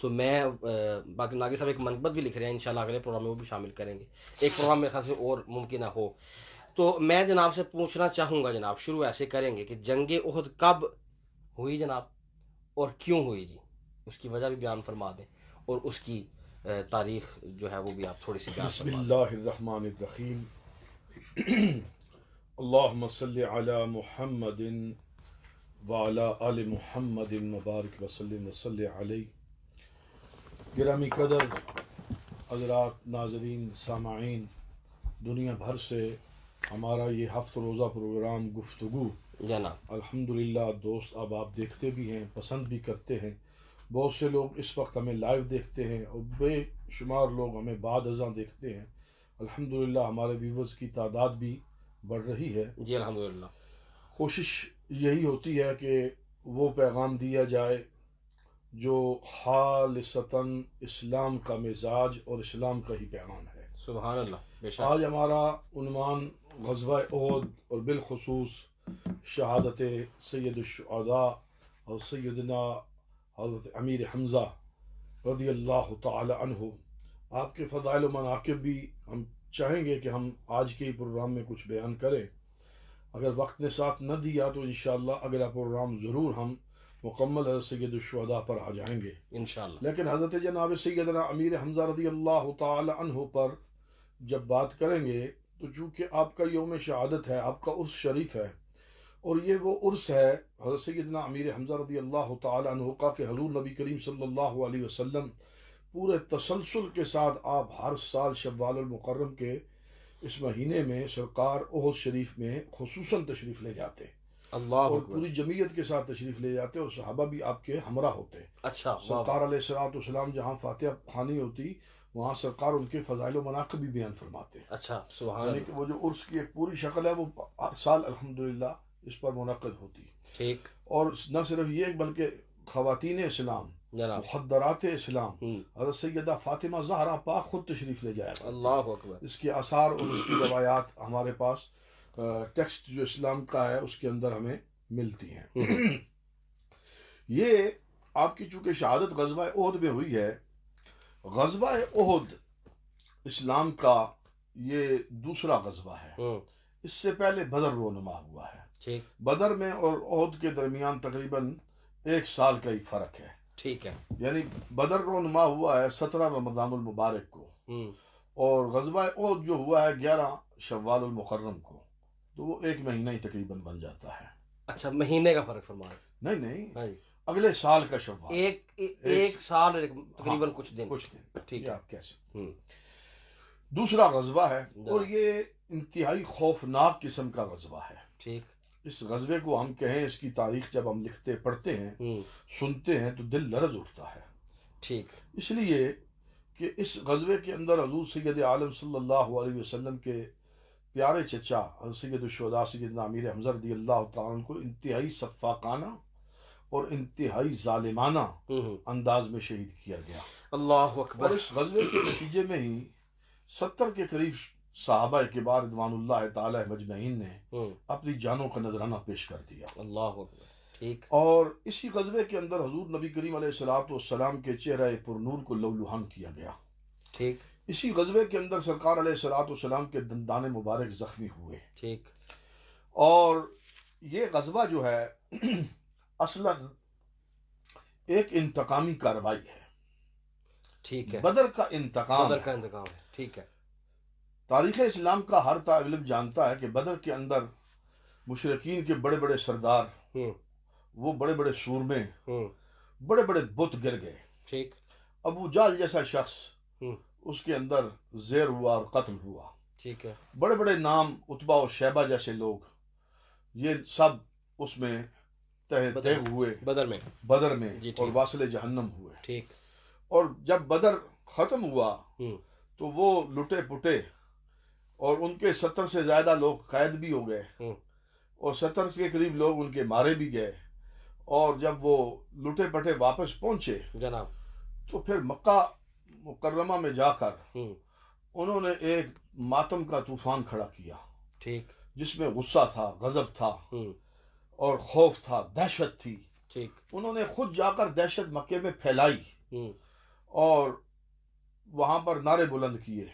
تو میں باقی ناگی صاحب ایک منقبت بھی لکھ رہے ہیں، انشاءاللہ اگلے پروگرام میں وہ بھی شامل کریں گے، ایک پروگرام میرے خیال سے اور ممکنہ ہو. تو میں جناب سے پوچھنا چاہوں گا، جناب شروع ایسے کریں گے کہ جنگ احد کب ہوئی جناب، اور کیوں ہوئی جی، اس کی وجہ بھی بیان فرما دیں، اور اس کی تاریخ جو ہے وہ بھی آپ تھوڑی سی بیان بسم فرما دیں. اللہ الرحمن الرحیم. اللہم صلی علی محمد وعلی آل محمد مبارک وسلم وصلی علیہ. گرامی قدر حضرات، ناظرین، سامعین، دنیا بھر سے ہمارا یہ ہفت روزہ پروگرام گفتگو جناب الحمدللہ دوست اب آپ دیکھتے بھی ہیں، پسند بھی کرتے ہیں. بہت سے لوگ اس وقت ہمیں لائیو دیکھتے ہیں اور بے شمار لوگ ہمیں بعد ازاں دیکھتے ہیں. الحمدللہ ہمارے ویورز کی تعداد بھی بڑھ رہی ہے. جی الحمدللہ. کوشش یہی ہوتی ہے کہ وہ پیغام دیا جائے جو خالصتاً اسلام کا مزاج اور اسلام کا ہی پیغام ہے. سبحان اللہ. بے شک. آج ہمارا عنوان غزوہ احد اور بالخصوص شہادت سید الشہداء اور سیدنا حضرت امیر حمزہ رضی اللہ تعالی عنہ، آپ کے فضائل و مناقب بھی ہم چاہیں گے کہ ہم آج کے پروگرام میں کچھ بیان کریں. اگر وقت نے ساتھ نہ دیا تو انشاءاللہ اگلا پروگرام ضرور ہم مکمل حضرت سید الشہداء پر آ جائیں گے انشاءاللہ. لیکن حضرت جناب سیدنا امیر حمزہ رضی اللہ تعالی عنہ پر جب بات کریں گے تو چونکہ آپ کا یوم شہادت ہے، آپ کا عرس شریف ہے، اور یہ وہ عرس ہے حضرت سیدنا امیر حمزہ رضی اللہ تعالی عنہ کا کہ حضور نبی کریم صلی اللہ علیہ وسلم پورے تسلسل کے ساتھ آپ ہر سال شوال المکرم کے اس مہینے میں سرکار احد شریف میں خصوصاً تشریف لے جاتے اللہ اور اکبر. پوری جمعیت کے ساتھ تشریف لے جاتے اور صحابہ بھی آپ کے ہمراہ ہوتے. اچھا. واہ سرکار واہ. علیہ الصلوۃ والسلام جہاں فاتحہ خوانی ہوتی وہاں سرکار ان کے فضائل و مناقب بھی بیان فرماتے. اچھا. سبحان یعنی اللہ. کہ وہ جو عرس کی ایک پوری شکل ہے وہ ہر سال الحمدللہ اس پر منعقد ہوتی. ٹھیک. اور نہ صرف یہ بلکہ خواتین اسلام، جناب. مخدرات اسلام، حضرت سیدہ فاطمہ زہرا پاک خود تشریف لے جایا کرتی. اللہ اکبر. اس کے آثار اور اس کی روایات ہمارے پاس ٹیکسٹ جو اسلام کا ہے اس کے اندر ہمیں ملتی ہیں. یہ آپ کی چونکہ شہادت غزوہ احد میں ہوئی ہے، غزوہ احد اسلام کا یہ دوسرا غزوہ ہے. اس سے پہلے بدر رونما ہوا ہے. ٹھیک. بدر میں اور احد کے درمیان تقریباً 1 سال کا ہی فرق ہے. ٹھیک ہے. یعنی بدر رونما ہوا ہے 17 رمضان المبارک کو، اور غزوہ احد جو ہوا ہے 11 شوال المکرم کو، تو وہ 1 مہینہ ہی تقریباً بن جاتا ہے. اچھا، مہینے کا فرق فرما رہے. نہیں اگلے سال کا شوال، ایک سال اور تقریباً کچھ دن. ٹھیک ہے. آپ کیسے دوسرا غزوہ ہے، اور یہ انتہائی خوفناک قسم کا غزوہ ہے. ٹھیک. اس غزوے کو ہم کہیں، اس کی تاریخ جب ہم لکھتے پڑھتے ہیں سنتے ہیں تو دل لرز اٹھتا ہے. ٹھیک. اس لیے کہ اس غزوے کے اندر حضور سید عالم صلی اللہ علیہ وسلم کے پیارے چچا حضرت سید الشہداء سیدنا امیر حمزہ رضی اللہ تعالیٰ عنہ کو انتہائی سفاکانہ اور انتہائی ظالمانہ انداز میں شہید کیا گیا. اللہ اکبر. اور اس غزوے کے نتیجے میں ہی 70 کے قریب صحابہ کبار رضوان اللہ تعالی مجمعین نے اپنی جانوں کا نذرانہ پیش کر دیا. اللہ اکبر. ٹھیک. اور اسی غزوے کے اندر حضور نبی کریم علیہ الصلوۃ والسلام کے چہرہ پر نور کو لولوہان کیا گیا. ٹھیک. اسی غزوے کے اندر سرکار علیہ الصلوۃ والسلام کے دندان مبارک زخمی ہوئے. ٹھیک. اور یہ غزوہ جو ہے اصلاً ایک انتقامی کارروائی ہے. ٹھیک ہے. بدر کا انتقام ہے. ٹھیک ہے. تاریخ اسلام کا ہر طالب علم جانتا ہے کہ بدر کے اندر مشرکین کے بڑے بڑے سردار، وہ بڑے بڑے سورمے، بڑے بڑے بت گر گئے. ٹھیک. ابو جہل جیسا شخص اس کے اندر زیر ہوا اور قتل ہوا. ٹھیک ہے. بڑے بڑے نام عتبہ اور شیبہ جیسے لوگ، یہ سب اس میں تیغ ہوئے بدر میں اور واصل جہنم ہوئے. ٹھیک. اور جب بدر ختم ہوا تو وہ لٹے پٹے، اور ان کے 70 سے زیادہ لوگ قید بھی ہو گئے، اور 70 کے قریب لوگ ان کے مارے بھی گئے. اور جب وہ لٹے پٹے واپس پہنچے جناب تو پھر مکہ مکرمہ میں جا کر انہوں نے ایک ماتم کا طوفان کھڑا کیا. ٹھیک. جس میں غصہ تھا، غضب تھا، اور خوف تھا، دہشت تھی. ٹھیک. انہوں نے خود جا کر دہشت مکے میں پھیلائی، اور وہاں پر نعرے بلند کیے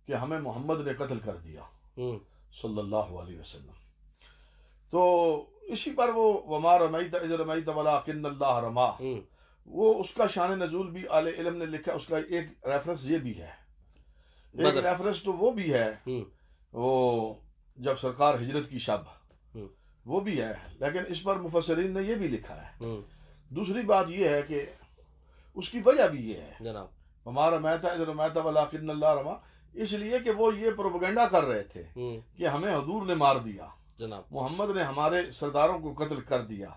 کہ ہمیں محمد نے قتل کر دیا صلی اللہ علیہ وسلم. تو اسی پر وہ وما رمیت اذ رمیت ولکن اللہ رما، وہ اس کا شان نزول بھی اہل علم نے لکھا. اس کا ایک ریفرنس یہ بھی ہے، ایک ریفرنس تو وہ بھی ہے وہ جب سرکار ہجرت کی شب، وہ بھی ہے، لیکن اس پر مفسرین نے یہ بھی لکھا ہے. دوسری بات یہ ہے کہ اس کی وجہ بھی یہ ہے جناب وما رمیت اذ رمیت ولکن اللہ رما، اس لیے کہ وہ یہ پروپیگنڈا کر رہے تھے کہ ہمیں حضور نے مار دیا، جناب محمد نے ہمارے سرداروں کو قتل کر دیا.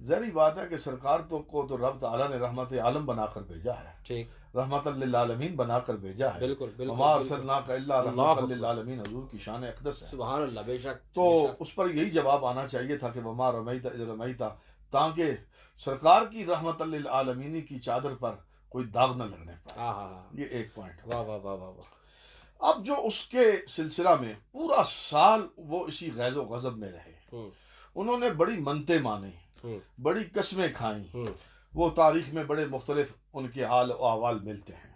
ظاہری بات ہے کہ سرکار کو تو رب تعالیٰ نے رحمت عالم بنا کر بھیجا ہے، ٹھیک رحمت للعالمین بنا کر بھیجا ہے. بالکل بالکل وما ارسلناک الا رحمت للعالمین، حضور کی شان اقدس ہے. سبحان اللہ، بے شک. تو اس پر یہی جواب آنا چاہیے تھا کہ وما رمیت اذ رمیت، تاکہ سرکار کی رحمت للعالمین کی چادر پر کوئی داغ نہ لگنے پائے. یہ ایک پوائنٹ. واہ واہ واہ واہ واہ. اب جو اس کے سلسلہ میں پورا سال وہ اسی غیظ و غضب میں رہے، انہوں نے بڑی منتیں مانی، بڑی قسمیں کھائیں. وہ تاریخ میں بڑے مختلف ان کے حال و احوال ملتے ہیں.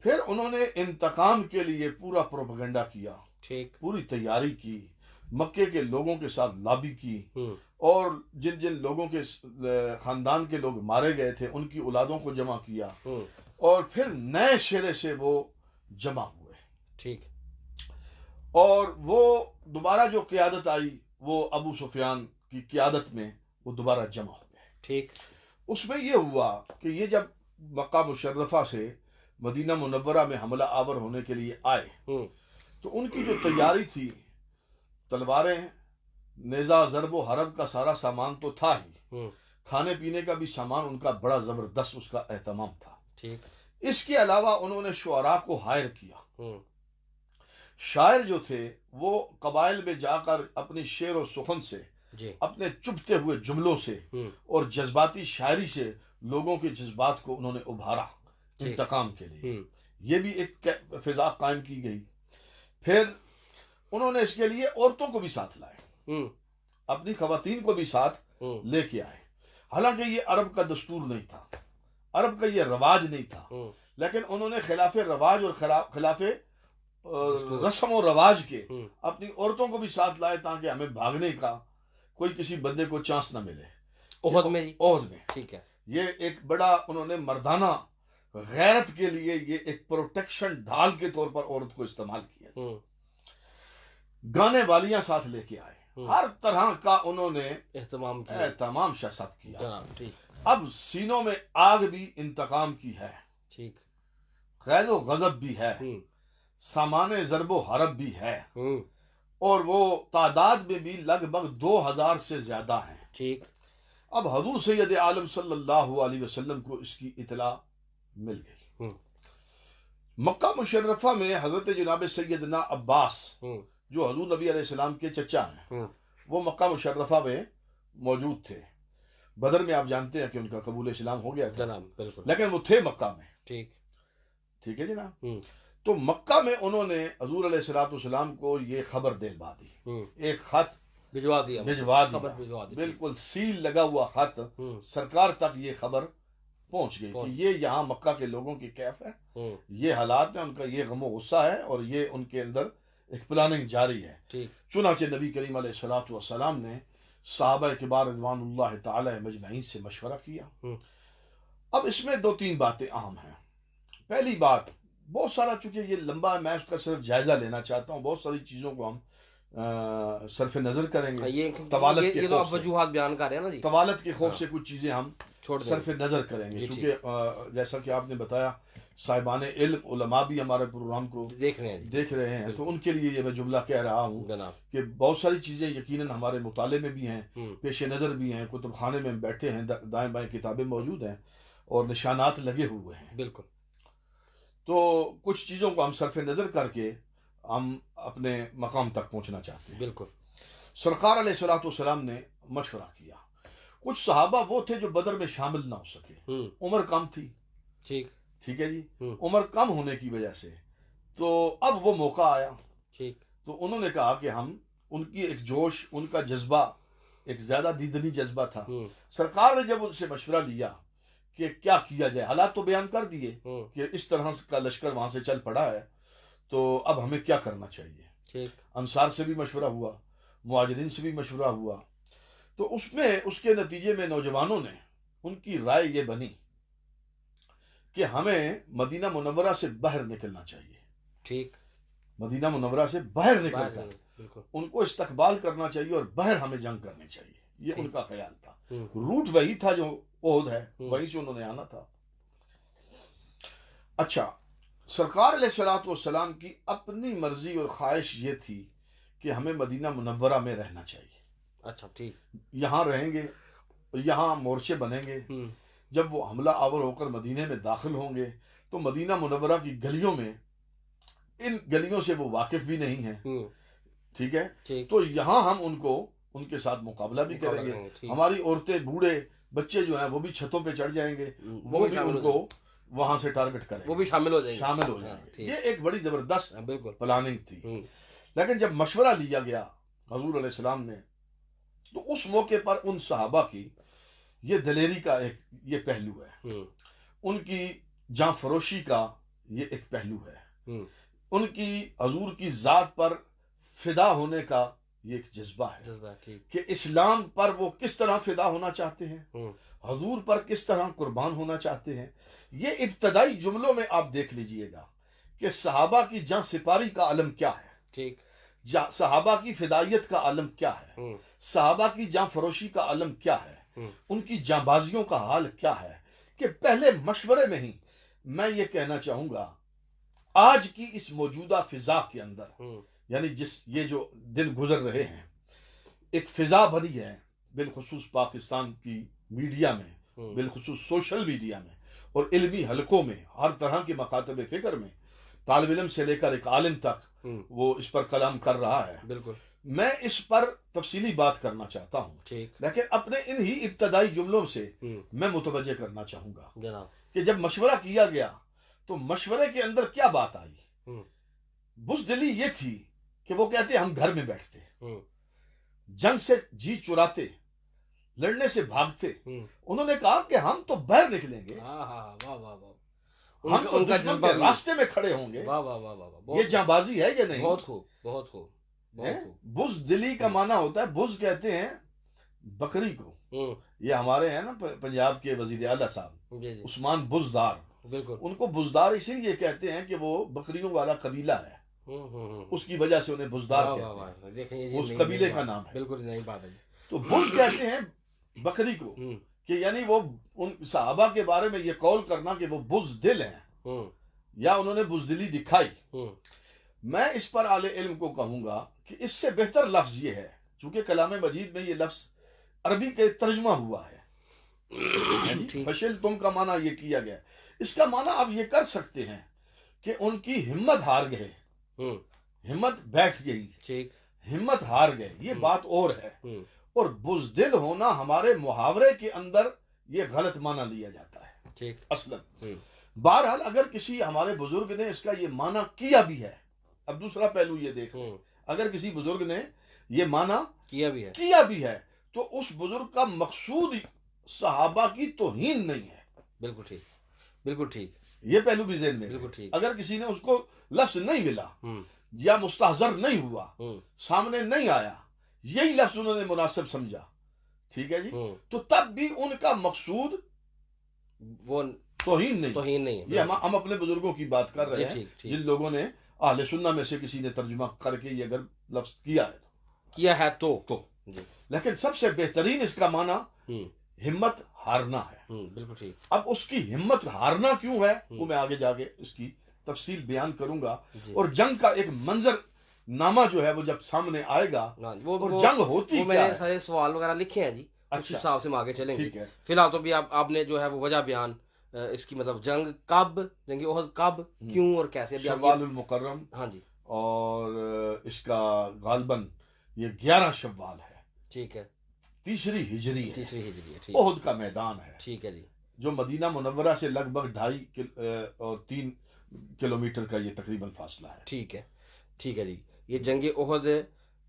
پھر انہوں نے انتقام کے لیے پورا پروپیگنڈا کیا، ٹھیک پوری تیاری کی، مکے کے لوگوں کے ساتھ لابی کی، اور جن جن لوگوں کے خاندان کے لوگ مارے گئے تھے ان کی اولادوں کو جمع کیا، اور پھر نئے سرے سے وہ جمع ہوئے. ٹھیک. اور وہ دوبارہ جو قیادت آئی وہ ابو سفیان کی قیادت میں وہ دوبارہ جمع ہو گئے. ٹھیک. اس میں یہ ہوا کہ یہ جب مکہ مشرفہ سے مدینہ منورہ میں حملہ آور ہونے کے لیے آئے تو ان کی جو تیاری تھی، تلواریں، نیزہ، ضرب و حرب کا سارا سامان تو تھا ہی، کھانے پینے کا بھی سامان ان کا بڑا زبردست اس کا اہتمام تھا. ٹھیک. اس کے علاوہ انہوں نے شعراء کو ہائر کیا. شاعر جو تھے وہ قبائل میں جا کر اپنی شعر و سخن سے، اپنے چبھتے ہوئے جملوں سے اور جذباتی شاعری سے لوگوں کے جذبات کو انہوں نے ابھارا انتقام کے لیے. یہ بھی ایک فضا قائم کی گئی. پھر انہوں نے اس کے لیے عورتوں کو بھی ساتھ لائے، اپنی خواتین کو بھی ساتھ لے کے آئے. حالانکہ یہ عرب کا دستور نہیں تھا، عرب کا یہ رواج نہیں تھا، لیکن انہوں نے خلاف رواج اور خلاف رسم و رواج کے اپنی عورتوں کو بھی ساتھ لائے تاکہ ہمیں بھاگنے کا کوئی کسی بندے کو چانس نہ ملے. احد میں ٹھیک ہے. یہ ایک بڑا انہوں نے مردانہ غیرت کے لیے یہ ایک پروٹیکشن ڈھال کے طور پر عورت کو استعمال کیا. گانے والیاں ساتھ لے کے آئے، ہر طرح کا انہوں نے اہتمام شسب کیا. اب سینوں میں آگ بھی انتقام کی ہے، غیظ و غضب بھی ہے، سامان ضرب و حرب بھی ہے، اور وہ تعداد میں بھی لگ بھگ 2000 سے زیادہ ہیں. ٹھیک. اب حضور سید عالم صلی اللہ علیہ وسلم کو اس کی اطلاع مل گئی. مکہ مشرفہ میں حضرت جناب سیدنا عباس جو حضور نبی علیہ السلام کے چچا ہیں، وہ مکہ مشرفہ میں موجود تھے. بدر میں آپ جانتے ہیں کہ ان کا قبول اسلام ہو گیا تھا، لیکن وہ تھے مکہ میں. ٹھیک ہے جناب. تو مکہ میں انہوں نے حضور علیہ السلام کو یہ خبر دلوا دی، ایک خط بھجوا دیا، بالکل سیل لگا ہوا خط. سرکار تک یہ خبر پہنچ گئی کہ یہ یہاں مکہ کے لوگوں کی کیف ہے، یہ حالات ہیں، ان کا یہ غم و غصہ ہے، اور یہ ان کے اندر ایک پلاننگ جاری ہے. چنانچہ نبی کریم علیہ السلام نے صحابہ کبار رضوان اللہ تعالی مجمعین سے مشورہ کیا. اب اس میں 2-3 باتیں اہم ہیں. پہلی بات، بہت سارا، چونکہ یہ لمبا ہے، میں اس کا صرف جائزہ لینا چاہتا ہوں، بہت ساری چیزوں کو ہم صرف نظر کریں گے. طوالت کے خوف سے، وجوہات بیان کر رہے ہیں نا جی، طوالت کے خوف سے کچھ چیزیں ہم صرف نظر کریں گے، کیونکہ جیسا کہ آپ نے بتایا صاحبان علم علماء بھی ہمارے پروگرام کو دیکھ رہے ہیں، تو ان کے لیے یہ میں جملہ کہہ رہا ہوں کہ بہت ساری چیزیں یقیناً ہمارے مطالعے میں بھی ہیں، پیش نظر بھی ہیں، کتب خانے میں بیٹھے ہیں، دائیں بائیں کتابیں موجود ہیں اور نشانات لگے ہوئے ہیں. بالکل. تو کچھ چیزوں کو ہم صرف نظر کر کے ہم اپنے مقام تک پہنچنا چاہتے ہیں. بالکل. سرکار علیہ السلام نے مشورہ کیا. کچھ صحابہ وہ تھے جو بدر میں شامل نہ ہو سکے، عمر کم تھی. ٹھیک ہے جی. عمر کم ہونے کی وجہ سے تو اب وہ موقع آیا. تو انہوں نے کہا کہ ہم، ان کی ایک جوش، ان کا جذبہ ایک زیادہ دیدنی جذبہ تھا. سرکار نے جب ان سے مشورہ لیا کہ کیا کیا جائے. حالات تو بیان کر دیے ہوں، کہ اس طرح کا لشکر وہاں سے چل پڑا ہے، تو اب ہمیں کیا کرنا چاہیے. ٹھیک. انصار سے بھی مشورہ ہوا، مہاجرین سے بھی مشورہ ہوا. تو اس کے نتیجے میں نوجوانوں نے ان کی رائے یہ بنی کہ ہمیں مدینہ منورہ سے باہر نکلنا چاہیے. ٹھیک. مدینہ منورہ سے باہر نکل باہر کر نہیں، بالکل. ان کو استقبال کرنا چاہیے اور باہر ہمیں جنگ کرنی چاہیے. یہ ان کا خیال تھا. ہوں، روٹ وہی تھا جو عہد ہے، ہوں. وہیں سے انہوں نے آنا تھا. اچھا، سرکار علیہ الصلوۃ والسلام کی اپنی مرضی اور خواہش یہ تھی کہ ہمیں مدینہ منورہ میں رہنا چاہیے. اچھا ٹھیک. یہاں رہیں گے، یہاں مورچے بنیں گے. ہوں، جب وہ حملہ آور ہو کر مدینے میں داخل ہوں گے تو مدینہ منورہ کی گلیوں میں، ان گلیوں سے وہ واقف بھی نہیں ہیں، ہوں. ٹھیک ہے، ٹھیک. تو یہاں ہم ان کے ساتھ مقابلہ بھی کریں گے. ٹھیک. ہماری عورتیں، بوڑھے، بچے جو ہیں وہ بھی چھتوں پہ چڑھ جائیں گے، وہ وہ بھی بھی شامل ان ہو کو وہاں سے ٹارگٹ کریں وہ گے، بھی شامل ہو جائیں گے. شامل ہو ہاں، جائیں گے. ٹھیک. یہ ایک بڑی زبردست ہاں، بالکل. پلاننگ تھی. ہوں، لیکن جب مشورہ لیا گیا حضور علیہ السلام نے، تو اس موقع پر ان صحابہ کی یہ دلیری کا ایک یہ پہلو ہے، ہوں، ان کی جاں فروشی کا یہ ایک پہلو ہے، ہوں. ان کی حضور کی ذات پر فدا ہونے کا یہ ایک جذبہ ہے جذبہ. ٹھیک. کہ اسلام پر وہ کس طرح فدا ہونا چاہتے ہیں، ہوں، حضور پر کس طرح قربان ہونا چاہتے ہیں. یہ ابتدائی جملوں میں آپ دیکھ لیجئے گا کہ صحابہ کی جاں سپاری کا علم کیا ہے، ٹھیک. صحابہ کی فدائیت کا علم کیا ہے، ہوں، صحابہ کی جاں فروشی کا علم کیا ہے، ہوں. ان کی جاں بازیوں کا حال کیا ہے. کہ پہلے مشورے میں ہی میں یہ کہنا چاہوں گا، آج کی اس موجودہ فضا کے اندر، ہوں. یعنی یہ جو دن گزر رہے ہیں، ایک فضا بنی ہے بالخصوص پاکستان کی میڈیا میں، ہوں. بالخصوص سوشل میڈیا میں اور علمی حلقوں میں، ہر طرح کے مکاتب فکر میں، طالب علم سے لے کر ایک عالم تک ہوں. وہ اس پر کلام کر رہا ہے. بالکل. میں اس پر تفصیلی بات کرنا چاہتا ہوں، ٹھیک. لیکن اپنے ان ہی ابتدائی جملوں سے ہوں. میں متوجہ کرنا چاہوں گا جناب. کہ جب مشورہ کیا گیا تو مشورے کے اندر کیا بات آئی. ہوں. بزدلی یہ تھی کہ وہ کہتے ہم گھر میں بیٹھتے، ہوں. جنگ سے جی چراتے، لڑنے سے بھاگتے. ہوں. انہوں نے کہا کہ ہم تو باہر نکلیں گے، ہاں ہاں ہاں، واہ واہ واہ. ہم تو ان کا دشمن جذبہ کے راستے میں کھڑے ہوں گے. واہ واہ واہ واہ. یہ جاں بازی ہے یا نہیں؟ بہت خوب، بہت خوب، بہت خوب. بزدلی کا معنی ہوتا ہے، بز کہتے ہیں بکری کو. ہوں. یہ ہمارے ہیں نا پنجاب کے وزیر اعلیٰ صاحب جی جی، عثمان بزدار، بالکل. ان کو بزدار اسی لیے کہتے ہیں کہ وہ بکریوں والا قبیلہ ہے، ہوں ہوں ہوں. اس کی وجہ سے انہیں بزدار واہ کہتے واہ ہیں. واہ. دیکھیں یہ اس نئی- قبیلے نئی کا بات- نام ہے. بالکل نئی بات ہے. تو بز کہتے ہیں بکری کو، ہوں. کہ یعنی وہ ان صحابہ کے بارے میں یہ قول کرنا کہ وہ بزدل ہیں ہوں. یا انہوں نے بزدلی دکھائی. ہوں. میں اس پر اہل علم کو کہوں گا کہ اس سے بہتر لفظ یہ ہے، چونکہ کلام مجید میں یہ لفظ عربی کے ترجمہ ہوا ہے، ٹھیک. فشل تم کا معنی یہ کیا گیا. اس کا معنی آپ یہ کر سکتے ہیں کہ ان کی ہمت ہار گئے، ہوں. ہمت بیٹھ گئی، ٹھیک. ہمت ہار گئے، یہ بات اور ہے. ہوں. اور بزدل ہونا ہمارے محاورے کے اندر یہ غلط معنی لیا جاتا ہے ٹھیک. اصلا. ہوں. بہرحال اگر کسی ہمارے بزرگ نے اس کا یہ معنی کیا بھی ہے، اب دوسرا پہلو یہ دیکھ لیں، ہوں. اگر کسی بزرگ نے یہ معنی کیا بھی ہے. کیا بھی ہے تو اس بزرگ کا مقصود صحابہ کی توہین نہیں ہے. بالکل ٹھیک، بالکل ٹھیک. یہ پہلو بھی ذہن میں بالکل رہے. ٹھیک. اگر کسی نے اس کو لفظ نہیں ملا ہوں. یا مستحضر نہیں ہوا، ہوں. سامنے نہیں آیا، یہی لفظ انہوں نے مناسب سمجھا، ٹھیک ہے جی، ہوں. تو تب بھی ان کا مقصود وہ توہین نہیں. توہین نہیں ہے. یہ ہم اپنے بزرگوں کی بات کر رہے جی، ہیں ٹھیک ٹھیک. جن لوگوں نے اہل سنہ میں سے کسی نے ترجمہ کر کے یہ اگر لفظ کیا ہے کیا ہے تو تو. جی. لیکن سب سے بہترین اس کا معنی ہوں. ہمت ہارنا ہے. ہوں. بالکل ٹھیک. اب اس کی ہمت ہارنا کیوں ہے وہ میں آگے جا کے اس کی تفصیل بیان کروں گا. جی. اور جنگ کا ایک منظر نامہ جو ہے وہ جب سامنے آئے گا ہاں، اور جنگ ہوتی وہ میں کیا نے ہے. سارے سوال وغیرہ لکھے ہیں جی، اس اچھا. حساب سے ہم آگے چلیں گے. ٹھیک ہے. فی الحال تو بھی آپ نے جو ہے وہ وجہ بیان اس کی، مطلب جنگ کب، جنگ احد کب، کیوں اور کیسے. ابھی آپ شوال المکرم، ہاں جی. اور اس کا غالباً یہ 11 شوال ہے، ٹھیک ہے. تیسری ہجری ہے، تیسری ہجری ہے. ٹھیک. احد کا میدان ہے ٹھیک ہے جی. جو مدینہ منورہ سے لگ بھگ 2.5 اور 3 کلومیٹر کا یہ تقریباً فاصلہ ہے. ٹھیک ہے. ٹھیک ہے جی. یہ جنگ احد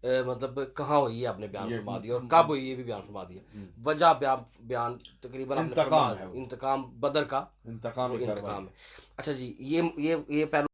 مطلب کہاں ہوئی ہے آپ نے بیان فرما دیا، اور کب ہوئی یہ بھی بیان فرما دیا، وجہ بیان تقریباً آپ نے فرما، انتقام بدر کا انتقام انتقام ہے. اچھا جی، یہ پہلو